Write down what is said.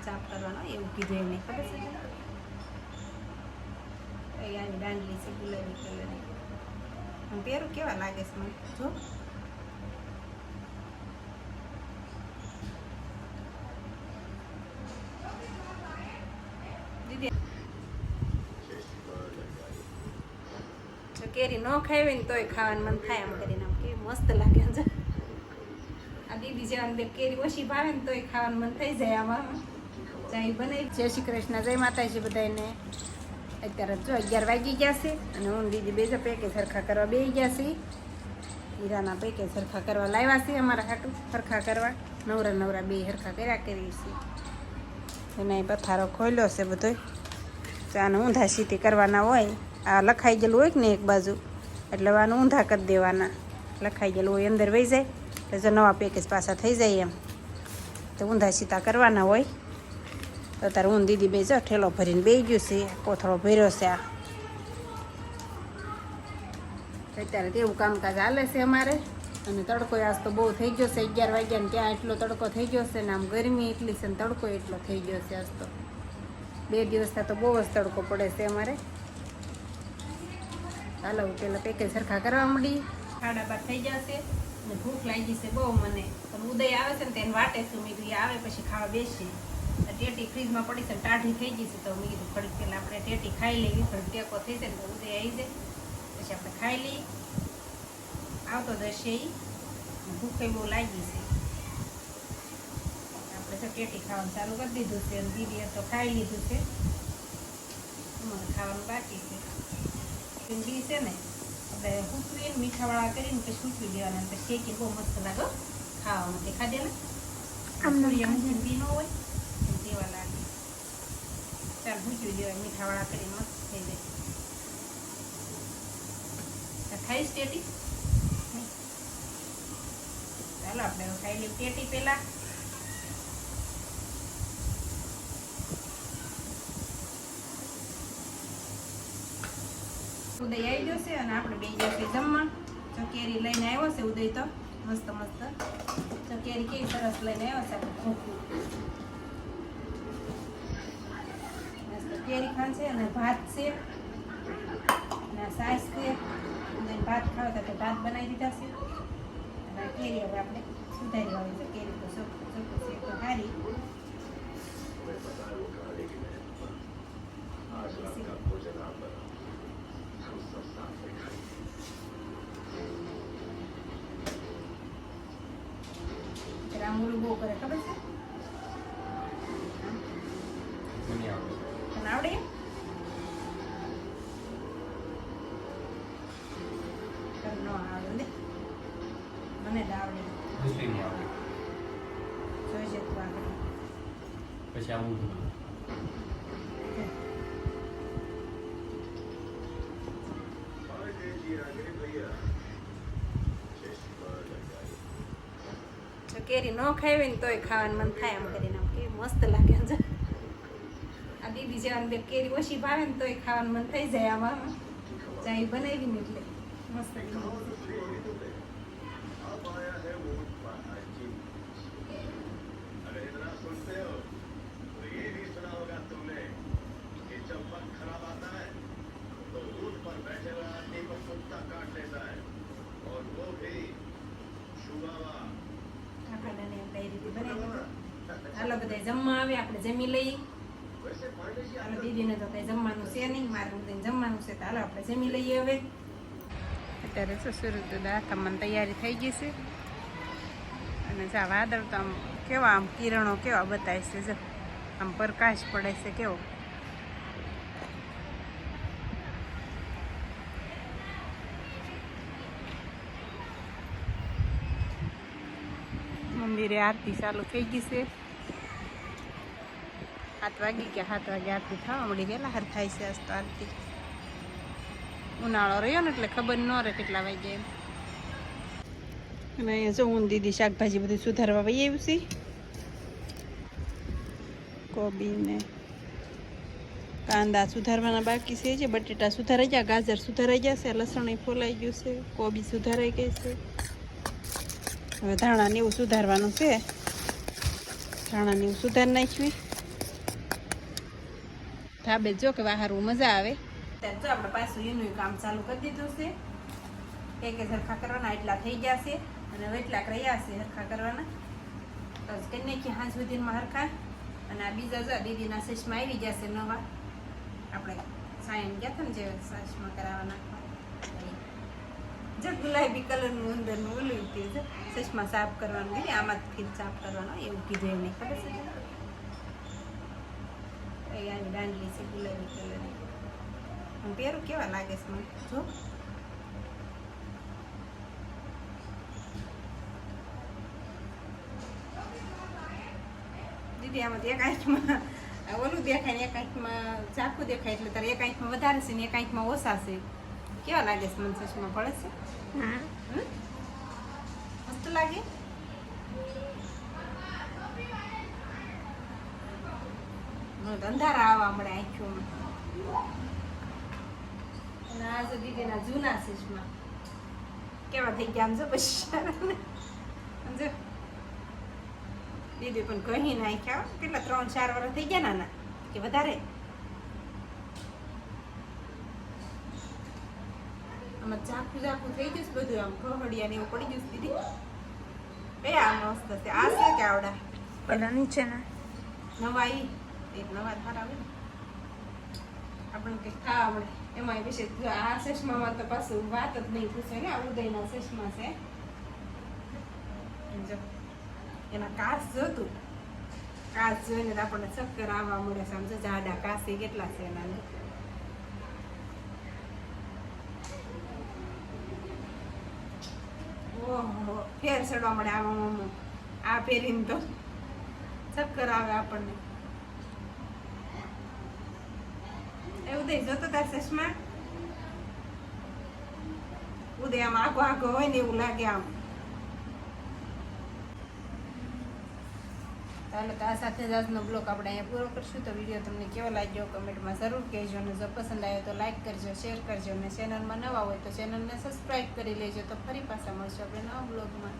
ચાપ કરવાનો એવું કીધું એમને ખબર છે આની દાંડલી છે ગુલાબી કલરની હું પહેરું કેવા લાગે છે મને જો કેરી ન ખાવી ને તોય ખાવાનું મન થાય આમ કરીને આમ કેવી મસ્ત લાગે છે આ દીદી જેવાની બે કેરી ઓછી ભાવે ને તોય ખાવાનું મન થઈ જાય આમાં ચાય બનાવી જય શ્રી કૃષ્ણ જય માતાજી બધાને અત્યારે જો 11 વાગી ગયા છે અને હું દીદી બે પેકેજ સરખા કરવા બેસી ગયા છે હીરાના પેકેજ સરખા કરવા લાવ્યા છે અમારા હાટું સરખા કરવા નવરા બે સરખા કર્યા કરી છે એને પથારો ખોલ્યો છે બધો ચાને ઊંધા સીધી કરવાના હોય આ લખાઈ ગયેલું હોય ને એક બાજુ એટલે આનું ઊંધા કરી દેવાના લખાઈ ગયેલું હોય અંદર વહી જાય એટલે જો નવા પેકેજ પાછા થઈ જાય એમ તો ઊંધા સીધા કરવાના હોય તો તારે હું દીદી બે જો ઠેલો ભરીને બેસી ગયું છે કોથળો ભર્યો છે આ અત્યારે તેવું કામકાજ હાલે છે અમારે અને તડકો આજ તો બહુ થઈ ગયો છે 11 વાગ્યાને ત્યાં એટલો તડકો થઈ ગયો છે ને આમ ગરમી એટલી છે ને તડકો એટલો થઈ ગયો છે આજ તો 2 દિવસથી તો બહુ જ તડકો પડે છે અમારે ચાલો પેલા પેકેજ સરખા કરવા માંડી 12:30 થઈ જશે અને ભૂખ લાગી છે બહુ મને પણ ઉદય આવે છે ને તેને વાટે છું મેં કીધું આવે પછી ખાવા બેસી ટેટી ફ્રીજમાં પડી છે ટાઢી થઈ ગઈ છે તો મેં કીધું ઘડીક પહેલાં આપણે ટેટી ખાઈ લઈએ થોડી ટેકો થઈ છે ને તો ઉદય આવી જાય પછી આપણે ખાઈ લઈએ આવતો દશે એ ભૂખ બહુ લાગી છે આપણે તો ટેટી ખાવાનું ચાલુ કરી દીધું છે અને દીદીએ તો ખાઈ લીધું છે અમારે ખાવાનું બાકી છે બી છે ને આપણે સૂકવીને મીઠાવાળા કરીને પછી સૂકવી દેવાના પછી શેકી બહુ મસ્ત લાગે ખાવામાં દેખા દે ને આમ બી ન હોય દેવા લાગે ચાલ ભૂચવી દેવાય મીઠાવાળા કરીને મસ્ત થઈ જાય ખાઈશ ટેટી ચાલો આપણે ખાઈ લઈએ ટેટી પહેલા ઉદય આવી ગયો છે અને આપણે બે જશે જમવા તો કેરી લઈને આવ્યો છે ઉદય તો મસ્ત તો કેરી કેવી સરસ લઈને આવ્યો છે મસ્ત કેરી ખાન છે અને ભાત છે અને સાસ છે અને ભાત ખાવ તો ભાત બનાવી દીધા છે અને કેરી હવે આપણે સુધારી વાળી છે કેરી તો ચોખ્ખું છે તો સારી રામુલું બહુ કરે ખબર છે તને આવડે ન આવડે ને મને જ આવડે જોઈશે તું આગળ પછી આવું કેરી ન ખાવી ને તોય ખાવાનું મન થાય આમ કરીને આમ કેવી મસ્ત લાગે છે આ દીદી જેવાની બે કેરી ઓછી ભાવે ને તોય ખાવાનું મન થઈ જાય આમાં ચાય બનાવી ને એટલે મસ્ત હાલો બધા જમવા આવે આપણે જમી લઈએ હાલો દીદીને તો કઈ જમવાનું છે નહીં મારે બધાને જમવાનું છે તો હાલો આપણે જમી લઈએ હવે અત્યારે શું સુરત દાખામાં તૈયારી થઈ ગઈ છે અને જા વાદળ તો આમ કેવા આમ કિરણો કેવા બતાવે છે જો આમ પ્રકાશ પડે છે કેવો મંદિરે આરતી ચાલુ થઈ ગઈ છે 7 વાગી ગયા 7 વાગે આરતી થવા મળી વહેલા હાર થાય છે આજ તો આરતી ઉનાળો રહ્યો ને એટલે ખબર ન રહે કેટલા વાગે એમ અને અહીંયા જો હું દીદી શાકભાજી બધી સુધારવા વહી આવ્યું છે કોબી ને કાંદા સુધારવાના બાકી છે જે બટેટા સુધારાઈ ગયા ગાજર સુધારાઈ ગયા છે લસણ ફોલાઈ ગયું છે કોબી સુધારાઈ ગઈ છે હવે ધાણા ને એવું સુધારવાનું છે ધાણા ને એવું સુધારી નાખ્યું ધાબે જો કે વાહારવું મજા આવે ત્યારે જો આપણે પાછું એનું કામ ચાલુ કરી દીધું છે કે સરખા કરવાના એટલા થઈ ગયા છે અને હવે એટલાક રહ્યા છે સરખા કરવાના તો કરી નાખીએ હાંજ સુધીમાં સરખા અને આ બીજા જો દીદીના ચશ્મા આવી જશે નવા આપણે સાયન ગયા હતા ને જે ચશ્મા કરાવવા નાખવા જો ગુલાબી કલરનું અંદરનું ઓલું તે છે ચશ્મા સાફ કરવાનું કીધું આમાંથી સાફ કરવાનો એવું કીધું એમને ખબર છે આવી દાંડલી છે ગુલાબી કલરની હું પહેરું કેવા લાગે છે મને જો દીદી આમાંથી એક આંખમાં ઓલું દેખાય ને એક આંખમાં ચાકુ દેખાય એટલે તારે એક આંખમાં વધારે છે ને એક આંખમાં ઓછા છે કેવા લાગે છે મને ચશ્મા પડે છે મસ્ત લાગે અંધારા આવવા મળે આંખોમાં અને આ જો દીદીના જૂના ચશ્મા કેવા થઈ ગયા આમ જો પછી સમજો દીદી પણ કહી નાખ્યા કેટલા 3-4 વર્ષ થઈ ગયા નાના કે વધારે આમાં ઝાકું થઈ ગયું બધું આમ ખહડિયા ને એવું પડી ગયું દીદી કયા મસ્ત છે આ છે કે આવડા પેલા નીચે ના નવા ઈ એક નવા ધાર આવે આપણને કંઈક ખાવા મળે એમાં વિશે આ ચશ્મામાં તો પાછું વાત જ નહીં પૂછે ને આ ઉદયના ચશ્મા છે જો એના કાચ જોતું કાચ જોઈને આપણને ચક્કર આવવા મળે છે આમ જો જાડા કાચી કેટલા છે એના ઓહો ફેર ચડવા મળે આમાં આ પહેરીને તો ચક્કર આવે આપણને એવું દઈ જોતો તાર ચશ્મા ઉદય આમ આગો હોય ને એવું લાગે આમ ચાલો તો આ સાથે જ આજનો બ્લોગ આપણે અહીંયા પૂરો કરશું તો વિડીયો તમને કેવો લાગ્યો કમેન્ટમાં જરૂર કહેજો અને જો પસંદ આવ્યો તો લાઈક કરજો શેર કરજો અને ચેનલમાં નવા હોય તો ચેનલને સબસ્ક્રાઈબ કરી લેજો તો ફરી પાછા મળશું આપણે નવા બ્લોગમાં